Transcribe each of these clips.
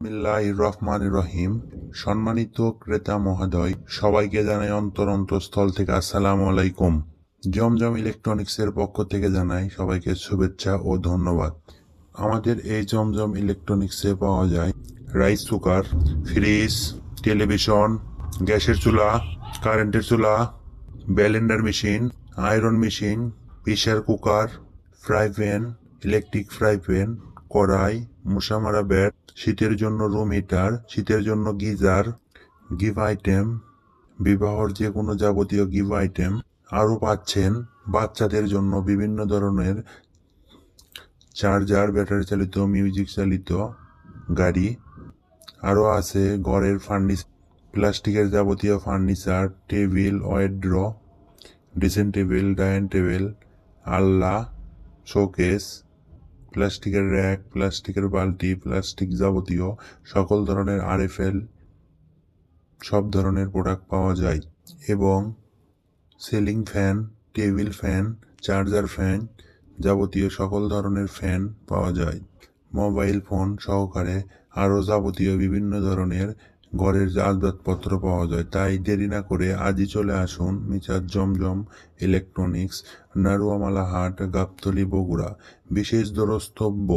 বিসমিল্লাহির রহমানির রহিম। সম্মানিত ক্রেতা মহোদয়, সবাইকে জানাই অন্তরস্থল থেকে আসসালামু আলাইকুম। জমজম ইলেকট্রনিক্সের পক্ষ থেকে জানাই সবাইকে শুভেচ্ছা ও ধন্যবাদ। আমাদের এই জমজম ইলেকট্রনিক্সে পাওয়া যায় রাইস কুকার, ফ্রিজ, টেলিভিশন, গ্যাসের চুলা, কারেন্টের চুলা, Blender machine, iron machine, pressure cooker, fry pan, electric fry pan, কড়াই, মশা মারা ব্যাট, শীতের জন্য রুম হিটার, শীতের জন্য গিজার, গিফট আইটেম, বিবাহর যে কোনো যাবতীয় গিফট আইটেম। আরও পাচ্ছেন বাচ্চাদের জন্য বিভিন্ন ধরনের চার্জার, ব্যাটারি চালিত, মিউজিক চালিত গাড়ি। আরও আছে ঘরের ফার্নিচার, প্লাস্টিকের যাবতীয় furniture, table, wardrobe, dressing table, dining table, আলনা, শোকেস, প্লাস্টিকের র্যাক, প্লাস্টিকের বালতি, প্লাস্টিক যাবতীয় সকল ধরনের আরএফএল সব ধরনের প্রোডাক্ট পাওয়া যায়। এবং ceiling fan, table fan, charger fan, যাবতীয় সকল ধরনের ফ্যান পাওয়া যায়। মোবাইল ফোন সহকারে আরও যাবতীয় বিভিন্ন ধরনের ঘরের আসবাবপত্র পাওয়া যায়। তাই দেরি না করে আজই চলে আসুন মিচার জমজম ইলেকট্রনিক্স, নারুয়ামালা হাট, গাবতলী, বগুড়া। বিশেষ দ্রষ্টব্য,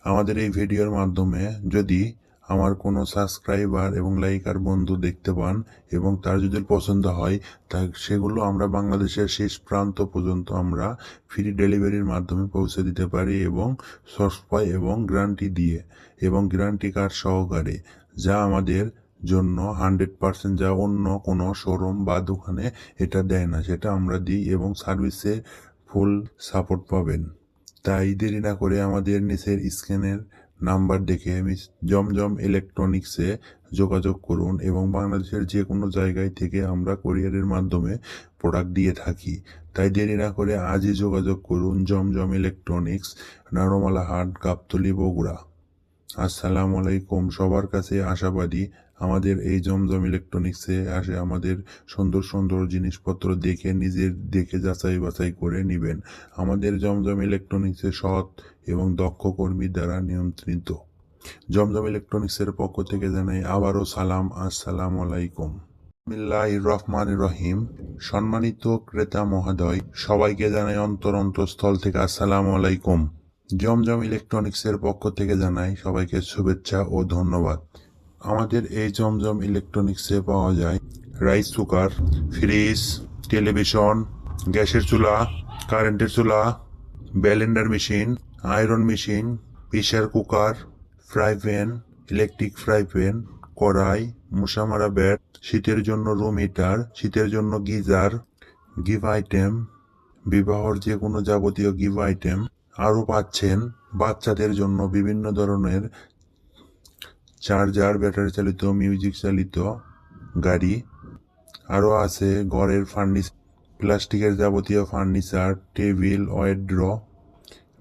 আমাদের এই ভিডিওর মাধ্যমে যদি আমার কোনো সাবস্ক্রাইবার এবং লাইকার বন্ধু দেখতে পান এবং তার যদি পছন্দ হয়, তা সেগুলো আমরা বাংলাদেশের শেষ প্রান্ত পর্যন্ত আমরা ফ্রি ডেলিভারির মাধ্যমে পৌঁছে দিতে পারি এবং সস্তায় এবং গ্যারান্টি দিয়ে এবং গ্যারান্টি কার্ড সহকারে, যা আমাদের জন্য 100%, যা অন্য কোনো শোরুম বা দোকানে এটা দেয় না, সেটা আমরা দিই এবং সার্ভিসে ফুল সাপোর্ট পাবেন। তাই দেরি না করে আমাদের নিচের স্ক্রিনের নাম্বার দেখে জমজম ইলেকট্রনিক্সে যোগাযোগ করুন এবং বাংলাদেশের যে কোনো জায়গায় থেকে আমরা কুরিয়ারের মাধ্যমে প্রোডাক্ট দিয়ে থাকি। তাই দেরি না করে আজই যোগাযোগ করুন জমজম ইলেকট্রনিক্স, নারুমালা হাট, গাবতলী, বগুড়া। আসসালামু আলাইকুম। সবার কাছে আশাবাদী আমাদের এই জমজম ইলেকট্রনিক্সে আসে আমাদের সুন্দর সুন্দর জিনিসপত্র দেখে নিজের দেখে যাচাই বাছাই করে নেবেন। আমাদের জমজম ইলেকট্রনিক্সে সৎ এবং দক্ষ কর্মী দ্বারা নিয়ন্ত্রিত। জমজম ইলেকট্রনিক্সের পক্ষ থেকে জানাই আবারও সালাম, আসসালামু আলাইকুম। বিসমিল্লাহির রহমানির রহিম। সম্মানিত ক্রেতা মহোদয়, সবাইকে জানাই অন্তরস্থল থেকে আসসালামু আলাইকুম। জমজম ইলেকট্রনিক্সের পক্ষ থেকে জানাই সবাইকে শুভেচ্ছা ও ধন্যবাদ। আমাদের এই জমজম ইলেকট্রনিক্সে পাওয়া যায় রাইস কুকার, ফ্রিজ, টেলিভিশন, গ্যাসের চুলা, কারেন্টের চুলা, Blender machine, iron machine, pressure cooker, fry pan, electric fry pan, কড়াই, মশা মারা ব্যাট, শীতের জন্য রুম হিটার, শীতের জন্য গিজার, গিফট আইটেম, বিবাহর যে কোনো যাবতীয় গিফট আইটেম। আরও পাচ্ছেন বাচ্চাদের জন্য বিভিন্ন ধরনের চার্জার, ব্যাটারি চালিত, মিউজিক চালিত গাড়ি। আরও আছে ঘরের ফার্নিচার, প্লাস্টিকের যাবতীয় furniture, table, wardrobe,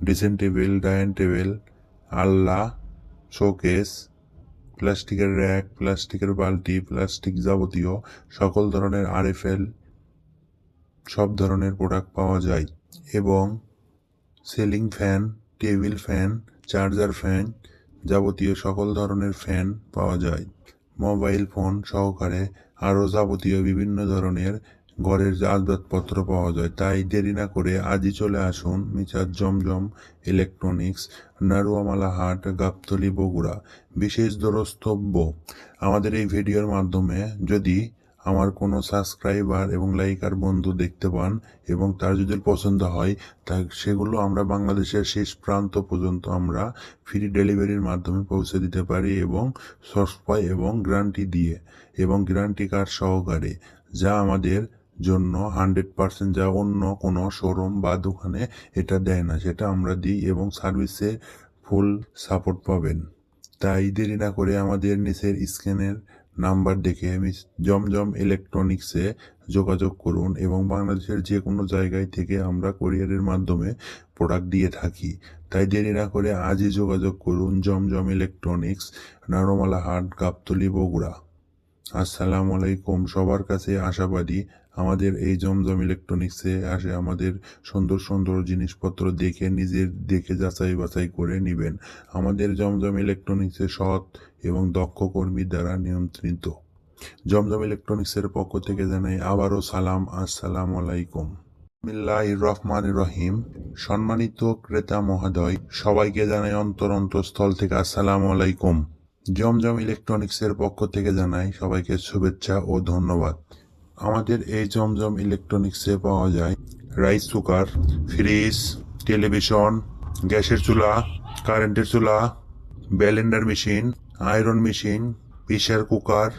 dressing table, dining table, আলনা, শোকেস, প্লাস্টিকের র্যাক, প্লাস্টিকের বালতি, প্লাস্টিক যাবতীয় সকল ধরনের আরএফএল সব ধরনের প্রোডাক্ট পাওয়া যায়। এবং ceiling fan, table fan, charger fan, যাবতীয় সকল ধরনের ফ্যান পাওয়া যায়। মোবাইল ফোন সহকারে আরও যাবতীয় বিভিন্ন ধরনের ঘরের আসবাবপত্র পাওয়া যায়। তাই দেরি না করে আজই চলে আসুন মিচার জমজম ইলেকট্রনিক্স, নারুয়ামালা হাট, গাবতলী, বগুড়া। বিশেষ দ্রষ্টব্য, আমাদের এই ভিডিওর মাধ্যমে যদি আমার কোনো সাবস্ক্রাইবার এবং লাইকার বন্ধু দেখতে পান এবং তার যদি পছন্দ হয়, তা সেগুলো আমরা বাংলাদেশের শেষ প্রান্ত পর্যন্ত আমরা ফ্রি ডেলিভারির মাধ্যমে পৌঁছে দিতে পারি এবং সস্তায় এবং গ্যারান্টি দিয়ে এবং গ্যারান্টি কার্ড সহকারে, যা আমাদের জন্য 100%, যা অন্য কোনো শোরুম বা দোকানে এটা দেয় না, সেটা আমরা দিই এবং সার্ভিসে ফুল সাপোর্ট পাবেন। তাই দেরি না করে আমাদের নিচের স্ক্রিনের নাম্বার দেখে জমজম ইলেকট্রনিক্সে যোগাযোগ করুন এবং বাংলাদেশের যে কোনো জায়গায় থেকে আমরা কুরিয়ারের মাধ্যমে প্রোডাক্ট দিয়ে থাকি। তাই দেরি না করে আজই যোগাযোগ করুন জমজম ইলেকট্রনিক্স, নারুমালা হাট, গাবতলী, বগুড়া। আসসালামু আলাইকুম। সবার কাছে আশাবাদী আমাদের এই জমজম ইলেকট্রনিক্সে আসে আমাদের সুন্দর সুন্দর জিনিসপত্র দেখে নিজের দেখে যাচাই বাছাই করে নেবেন। আমাদের জমজম ইলেকট্রনিক্সে সৎ এবং দক্ষ কর্মীর দ্বারা নিয়ন্ত্রিত। জমজম ইলেকট্রনিক্সের পক্ষ থেকে জানাই আবারও সালাম, আসসালামু আলাইকুম। বিসমিল্লাহির রহমানির রহিম। সম্মানিত ক্রেতা মহোদয়, সবাইকে জানাই অন্তরস্থল থেকে আসসালামু আলাইকুম। জমজম ইলেকট্রনিক্সের পক্ষ থেকে জানাই সবাইকে শুভেচ্ছা ও ধন্যবাদ। আমাদের এই জমজম ইলেকট্রনিক্সে পাওয়া যায় রাইস কুকার, ফ্রিজ, টেলিভিশন, গ্যাসের চুলা, কারেন্টের চুলা, Blender machine, iron machine, pressure cooker,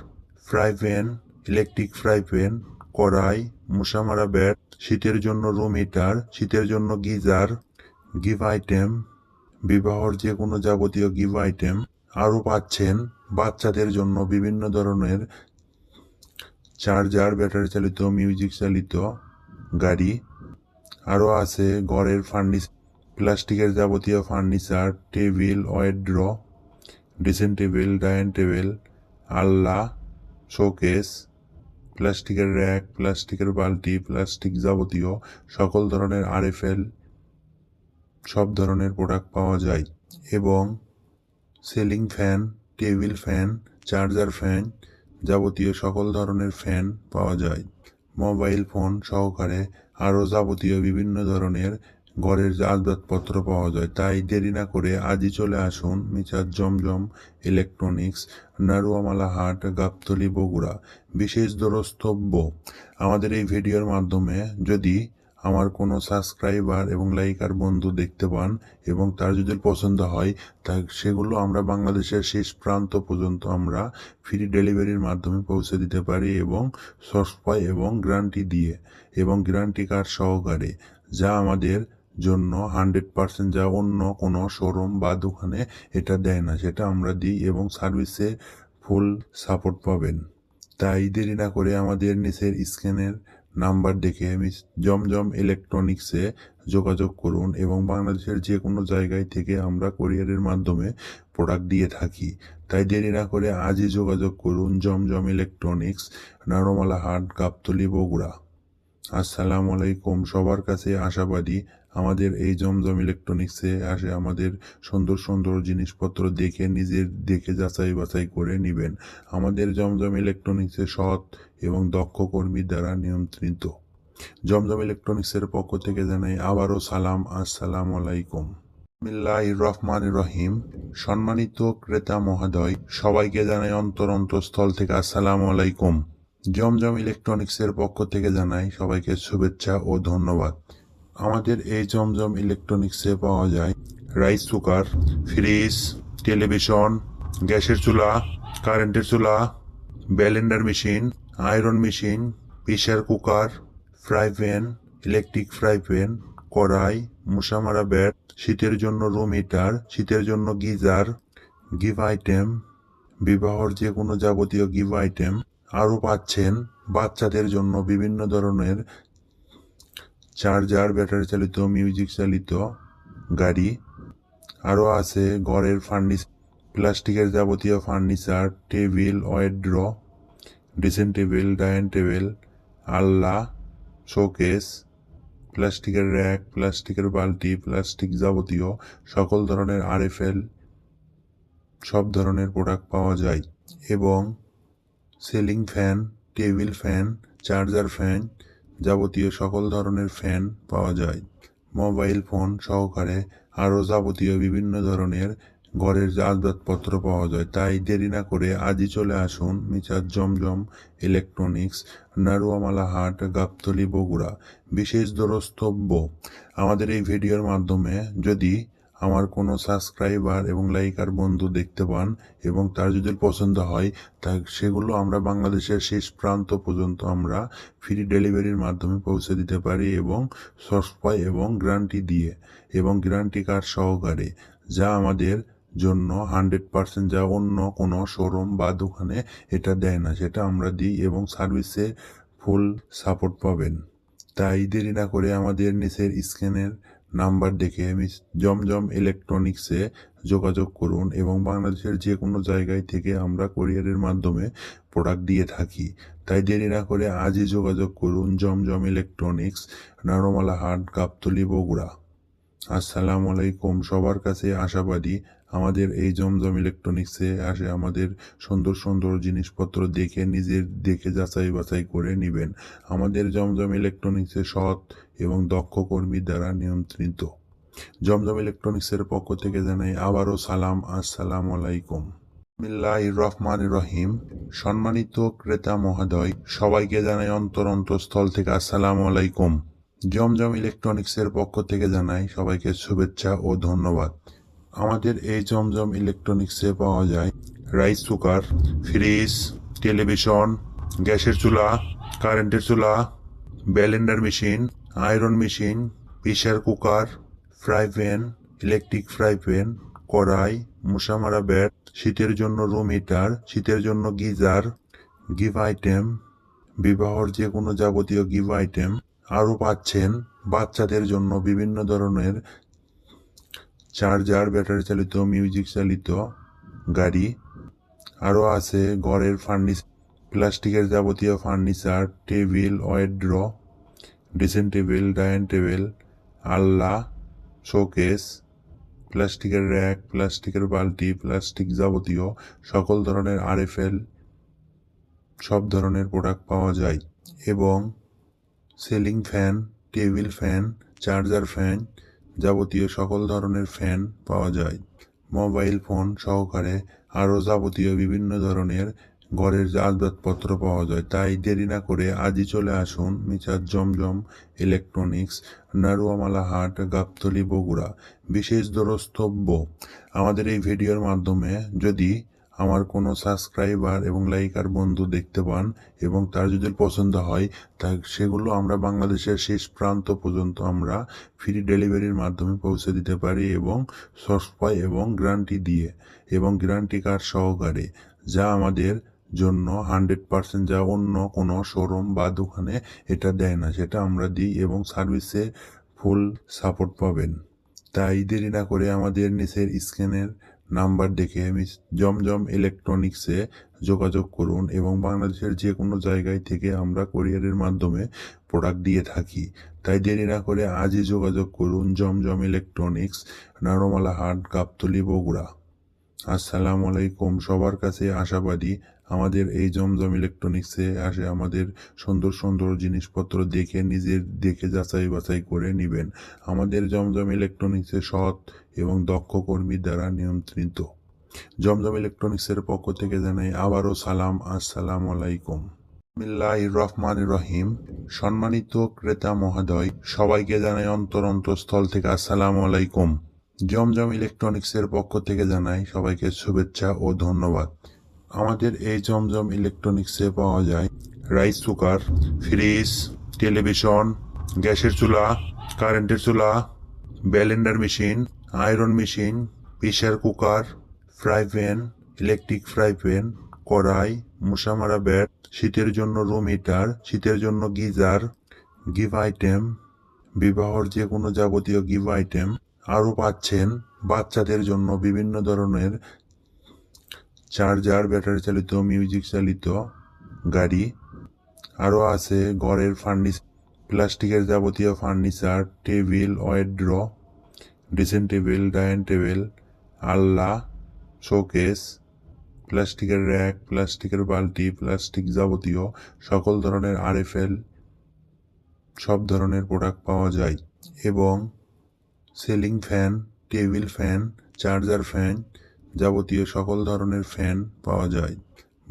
fry pan, electric fry pan, কড়াই, মশা মারা ব্যাট, শীতের জন্য রুম হিটার, শীতের জন্য গিজার, গিভ আইটেম, বিবাহর যে কোনো যাবতীয় গিভ আইটেম। আরও পাচ্ছেন বাচ্চাদের জন্য বিভিন্ন ধরনের চার্জার, ব্যাটারি চালিত, মিউজিক চালিত গাড়ি। আরও আছে ঘরের প্লাস্টিকের যাবতীয় furniture, table, wardrobe, dressing table, dining table, আলনা, শোকেস, প্লাস্টিকের র্যাক, প্লাস্টিকের বালতি, প্লাস্টিক যাবতীয় সকল ধরনের আরএফএল সব ধরনের প্রোডাক্ট পাওয়া যায়। এবং ceiling fan, table fan, charger fan, যাবতীয় সকল ধরনের ফ্যান পাওয়া যায়। মোবাইল ফোন সহকারে আরও যাবতীয় বিভিন্ন ধরনের ঘরের আসবাবপত্র পাওয়া যায়। তাই দেরি না করে আজই চলে আসুন মিচার জমজম ইলেকট্রনিক্স, নারুয়ামালা হাট, গাবতলী, বগুড়া। বিশেষ দ্রষ্টব্য, আমাদের এই ভিডিওর মাধ্যমে যদি আমার কোনো সাবস্ক্রাইবার এবং লাইকার বন্ধু দেখতে পান এবং তার যদি পছন্দ হয় তা সেগুলো আমরা বাংলাদেশের শেষ প্রান্ত পর্যন্ত আমরা ফ্রি ডেলিভারির মাধ্যমে পৌঁছে দিতে পারি এবং সস্তায় এবং গ্যারান্টি দিয়ে এবং গ্যারান্টি কার্ড সহকারে, যা আমাদের জন্য 100%, যা অন্য কোনো শোরুম বা দোকানে এটা দেয় না, সেটা আমরা দিই এবং সার্ভিসে ফুল সাপোর্ট পাবেন। তাই দেরি না করে আমাদের নিচের স্ক্যানের নাম্বার দেখে জমজম ইলেকট্রনিক্সে যোগাযোগ করুন এবং বাংলাদেশের যে কোনো জায়গায় থেকে আমরা কুরিয়ারের মাধ্যমে প্রোডাক্ট দিয়ে থাকি। তাই দেরি না করে আজই যোগাযোগ করুন জমজম ইলেকট্রনিক্স, নারোমালা হাট, গাবতলী, বগুড়া। আসসালামু আলাইকুম। সবার কাছে আশাবাদী আমাদের এই জমজম ইলেকট্রনিক্সে আসে আমাদের সুন্দর সুন্দর জিনিসপত্র দেখে নিজের দেখে যাচাই বাছাই করে নেবেন। আমাদের জমজম ইলেকট্রনিক্সে সৎ এবং দক্ষ কর্মীর দ্বারা নিয়ন্ত্রিত। জমজম ইলেকট্রনিক্সের পক্ষ থেকে জানাই আবারও সালাম, আসসালামু আলাইকুম। বিসমিল্লাহির রহমানির রহিম। সম্মানিত ক্রেতা মহোদয়, সবাইকে জানাই অন্তরস্থল থেকে আসসালামু আলাইকুম। জমজম ইলেকট্রনিক্সের পক্ষ থেকে জানাই সবাইকে শুভেচ্ছা ও ধন্যবাদ। আমাদের এই জমজম ইলেকট্রনিক্সে পাওয়া যায় রাইস কুকার, ফ্রিজ, টেলিভিশন, গ্যাসের চুলা, কারেন্টের চুলা, Blender machine, iron machine, pressure cooker, fry pan, electric fry pan, কড়াই, মশা মারা ব্যাট, শীতের জন্য রুম হিটার, শীতের জন্য গিজার, গিভ আইটেম, বিবাহর যে কোনো যাবতীয় গিভ আইটেম। আরও পাচ্ছেন বাচ্চাদের জন্য বিভিন্ন ধরনের চার্জার, ব্যাটারি চালিত, মিউজিক চালিত গাড়ি। আরও আছে ঘরের প্লাস্টিকের যাবতীয় furniture, table, wardrobe, dressing table, dining table, আলনা, শোকেস, প্লাস্টিকের র্যাক, প্লাস্টিকের বালতি, প্লাস্টিক যাবতীয় সকল ধরনের আরএফএল সব ধরনের প্রোডাক্ট পাওয়া যায়। এবং ceiling fan, table fan, charger fan, যাবতীয় সকল ধরনের ফ্যান পাওয়া যায়। মোবাইল ফোন সহকারে আরও যাবতীয় বিভিন্ন ধরনের ঘরের আসবাবপত্র পাওয়া যায়। তাই দেরি না করে আজই চলে আসুন মিচার জমজম ইলেকট্রনিক্স, নারুয়ামালা হাট, গাবতলী, বগুড়া। বিশেষ দ্রষ্টব্য, আমাদের এই ভিডিওর মাধ্যমে যদি আমার কোনো সাবস্ক্রাইবার এবং লাইকার বন্ধু দেখতে পান এবং তার যদি পছন্দ হয় তা সেগুলো আমরা বাংলাদেশের শেষ প্রান্ত পর্যন্ত আমরা ফ্রি ডেলিভারির মাধ্যমে পৌঁছে দিতে পারি এবং সস্তায় এবং গ্যারান্টি দিয়ে এবং গ্যারান্টি কার্ড সহকারে, যা আমাদের জন্য 100%, যা অন্য কোনো শোরুম বা দোকানে এটা দেয় না, সেটা আমরা দিই এবং সার্ভিসে ফুল সাপোর্ট পাবেন। তাই দেরি না করে আমাদের নিচের স্ক্যানের নাম্বার দেখে জমজম ইলেকট্রনিক্সে যোগাযোগ করুন এবং বাংলাদেশের যে কোনো জায়গায় থেকে আমরা কুরিয়ারের মাধ্যমে প্রোডাক্ট দিয়ে থাকি। তাই দেরি না করে আজই যোগাযোগ করুন জমজম ইলেকট্রনিক্স, নারোমালা হাট, গাবতলী, বগুড়া। আসসালামু আলাইকুম। সবার কাছে আশাবাদী আমাদের এই জমজম ইলেকট্রনিক্সে আসে আমাদের সুন্দর সুন্দর জিনিসপত্র দেখে নিজের দেখে যাচাই বাছাই করে নেবেন। আমাদের জমজম ইলেকট্রনিক্সে সৎ এবং দক্ষ কর্মী দ্বারা নিয়ন্ত্রিত। জমজম ইলেকট্রনিক্সের পক্ষ থেকে জানাই আবারও সালাম, আসসালামু আলাইকুম। বিসমিল্লাহির রহমানির রহিম। সম্মানিত ক্রেতা মহোদয়, সবাইকে জানাই অন্তরস্থল থেকে আসসালামু আলাইকুম। জমজম ইলেকট্রনিক্সের পক্ষ থেকে জানাই সবাইকে শুভেচ্ছা ও ধন্যবাদ। আমাদের এই জমজম ইলেকট্রনিক্সে পাওয়া যায় রাইস কুকার, ফ্রিজ, টেলিভিশন, গ্যাসের চুলা, কারেন্টের চুলা, Blender machine, iron machine, pressure cooker, fry pan, electric fry pan, কড়াই, মশা মারা ব্যাট, শীতের জন্য রুম হিটার, শীতের জন্য গিজার, গিফট আইটেম, বিবাহর যে কোনো যাবতীয় গিফট আইটেম। আরও পাচ্ছেন বাচ্চাদের জন্য বিভিন্ন ধরনের চার্জার, ব্যাটারি চালিত, মিউজিক চালিত গাড়ি। আরও আছে ঘরের প্লাস্টিকের যাবতীয় furniture, table, wardrobe, dressing table, dining table, আলনা, শোকেস, প্লাস্টিকের র্যাক, প্লাস্টিকের বালতি, প্লাস্টিক যাবতীয় সকল ধরনের আরএফএল সব ধরনের প্রোডাক্ট পাওয়া যায় এবং ceiling fan, table fan, charger fan, যাবতীয় সকল ধরনের ফ্যান পাওয়া যায়। মোবাইল ফোন সহকারে আরও যাবতীয় বিভিন্ন ধরনের ঘরের আসবাবপত্র পাওয়া যায়। তাই দেরি না করে আজই চলে আসুন মিচার জমজম ইলেকট্রনিক্স, নারুয়ামালা হাট, গাবতলী, বগুড়া। বিশেষ দ্রষ্টব্য, আমাদের এই ভিডিওর মাধ্যমে যদি আমার কোনো সাবস্ক্রাইবার এবং লাইকার বন্ধু দেখতে পান এবং তার যদি পছন্দ হয় তা সেগুলো আমরা বাংলাদেশের শেষ প্রান্ত পর্যন্ত আমরা ফ্রি ডেলিভারির মাধ্যমে পৌঁছে দিতে পারি এবং সস্তায় এবং গ্যারান্টি দিয়ে এবং গ্যারান্টি কার্ড সহকারে, যা আমাদের জন্য 100%, যা অন্য কোনো শোরুম বা দোকানে এটা দেয় না, সেটা আমরা দিই এবং সার্ভিসে ফুল সাপোর্ট পাবেন। তাই দেরি না করে আমাদের নিচের স্ক্রিনের নাম্বার দেখে জমজম ইলেকট্রনিক্সে যোগাযোগ করুন এবং বাংলাদেশের যে কোনো জায়গায় থেকে আমরা কুরিয়ারের মাধ্যমে প্রোডাক্ট দিয়ে থাকি। তাই দেরি না করে আজই যোগাযোগ করুন জমজম ইলেকট্রনিক্স, নারোমালা হাট, গাবতলী, বগুড়া। আসসালামু আলাইকুম। সবার কাছে আশাবাদী আমাদের এই জমজম ইলেকট্রনিক্সে আসে আমাদের সুন্দর সুন্দর জিনিসপত্র দেখে নিজের দেখে যাচাই বাছাই করে নেবেন। আমাদের জমজম ইলেকট্রনিক্সে সৎ এবং দক্ষ কর্মী দ্বারা নিয়ন্ত্রিত। জমজম ইলেকট্রনিক্সের পক্ষ থেকে জানাই আবারও সালাম, আসসালামু আলাইকুম। বিসমিল্লাহির রহমানির রহিম। সম্মানিত ক্রেতা মহোদয়, সবাইকে জানাই অন্তরস্থল থেকে আসসালামু আলাইকুম। জমজম ইলেকট্রনিক্সের পক্ষ থেকে জানাই সবাইকে শুভেচ্ছা ও ধন্যবাদ। আমাদের এই জমজম ইলেকট্রনিক্সে পাওয়া যায় রাইস কুকার, ফ্রিজ, টেলিভিশন, গ্যাসের চুলা, কারেন্টের চুলা, Blender machine, iron machine, pressure cooker, fry pan, electric fry pan, কড়াই, মশা মারা ব্যাট, শীতের জন্য রুম হিটার, শীতের জন্য গিজার, গিফট আইটেম, বিবাহর যে কোনো যাবতীয় গিফট আইটেম। আরও পাচ্ছেন বাচ্চাদের জন্য বিভিন্ন ধরনের চার্জার, ব্যাটারি চালিত, মিউজিক চালিত গাড়ি। আরও আছে ঘরের প্লাস্টিকের যাবতীয় furniture, table, wardrobe, dressing table, dining table, আলনা, শোকেস, প্লাস্টিকের র্যাক, প্লাস্টিকের বালতি, প্লাস্টিক যাবতীয় সকল ধরনের আরএফএল সব ধরনের প্রোডাক্ট পাওয়া যায় এবং ceiling fan, table fan, charger fan, যাবতীয় সকল ধরনের ফ্যান পাওয়া যায়।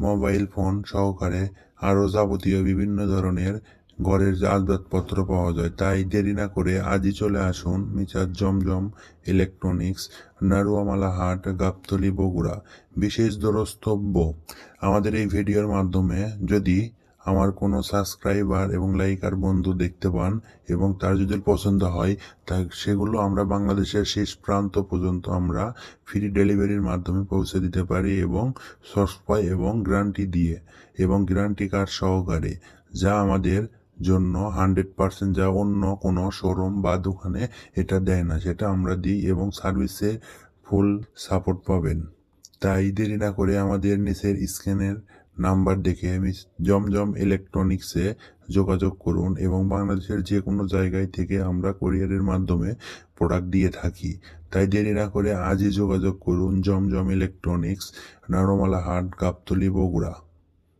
মোবাইল ফোন সহকারে আরও যাবতীয় বিভিন্ন ধরনের ঘরের আসবাবপত্র পাওয়া যায়। তাই দেরি না করে আজই চলে আসুন মিচার জমজম ইলেকট্রনিক্স, নারুয়ামালা হাট, গাবতলী, বগুড়া। বিশেষ দ্রষ্টব্য, আমাদের এই ভিডিওর মাধ্যমে যদি আমার কোনো সাবস্ক্রাইবার এবং লাইকার বন্ধু দেখতে পান এবং তার যদি পছন্দ হয় তা সেগুলো আমরা বাংলাদেশের শেষ প্রান্ত পর্যন্ত আমরা ফ্রি ডেলিভারির মাধ্যমে পৌঁছে দিতে পারি এবং সস্তায় এবং গ্যারান্টি দিয়ে এবং গ্যারান্টি কার্ড সহকারে, যা আমাদের জন্য 100%, যা অন্য কোনো শোরুম বা দোকানে এটা দেয় না, সেটা আমরা দিই এবং সার্ভিসে ফুল সাপোর্ট পাবেন। তাই দেরি না করে আমাদের নিচের স্ক্রিনের নাম্বার দেখে জমজম ইলেকট্রনিক্সে যোগাযোগ করুন এবং বাংলাদেশের যে কোনো জায়গায় থেকে আমরা কুরিয়ারের মাধ্যমে প্রোডাক্ট দিয়ে থাকি। তাই দেরি না করে আজই যোগাযোগ করুন জমজম ইলেকট্রনিক্স, নারোমালা হাট, গাবতলী, বগুড়া।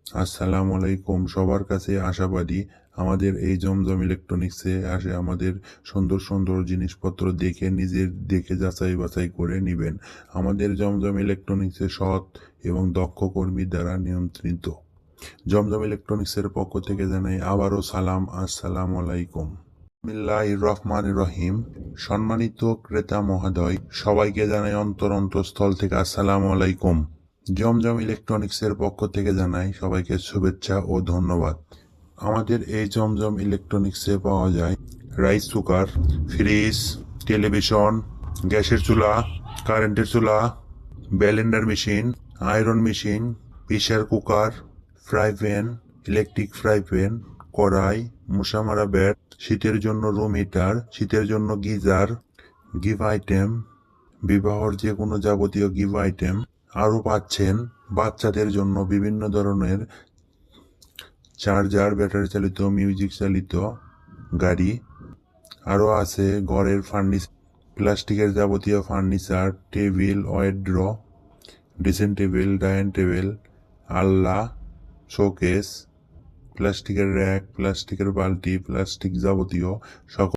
আসসালামু আলাইকুম। সবার কাছে আশাবাদী আমাদের এই জমজম ইলেকট্রনিক্সে আসে আমাদের সুন্দর সুন্দর জিনিসপত্র দেখে যাচাই বাছাই করে নেবেন। আমাদের জমজম ইলেকট্রনিক্সে সৎ এবং দক্ষ কর্মীর দ্বারা নিয়ন্ত্রিত। জমজম ইলেকট্রনিক্সের পক্ষ থেকে জানাই আবারও সালাম, আসসালামু আলাইকুম। বিসমিল্লাহির রহমানির রহিম। সম্মানিত ক্রেতা মহোদয়, সবাইকে জানাই অন্তরস্থল থেকে আসসালামু আলাইকুম। জমজম ইলেকট্রনিক্সের পক্ষ থেকে জানাই সবাইকে শুভেচ্ছা ও ধন্যবাদ। আমাদের এই জমজম ইলেকট্রনিক্সে পাওয়া যায় রাইস কুকার, ফ্রিজ, টেলিভিশন, গ্যাসের চুলা, কারেন্টের চুলা, Blender machine, iron machine, pressure cooker, fry pan, electric fry pan, কড়াই, মশা মারা ব্যাট, শীতের জন্য রুম হিটার, শীতের জন্য গিজার, গিফট আইটেম, বিবাহর যে কোনো যাবতীয় গিফট আইটেম। আরও পাচ্ছেন বাচ্চাদের জন্য বিভিন্ন ধরনের চার্জার, ব্যাটারি চালিত, মিউজিক চালিত গাড়ি। আরও আছে ঘরের প্লাস্টিকের যাবতীয় furniture, table, wardrobe, dressing table, dining table, আলনা, শোকেস, প্লাস্টিকের র্যাক, প্লাস্টিকের বালতি, প্লাস্টিক যাবতীয় সকল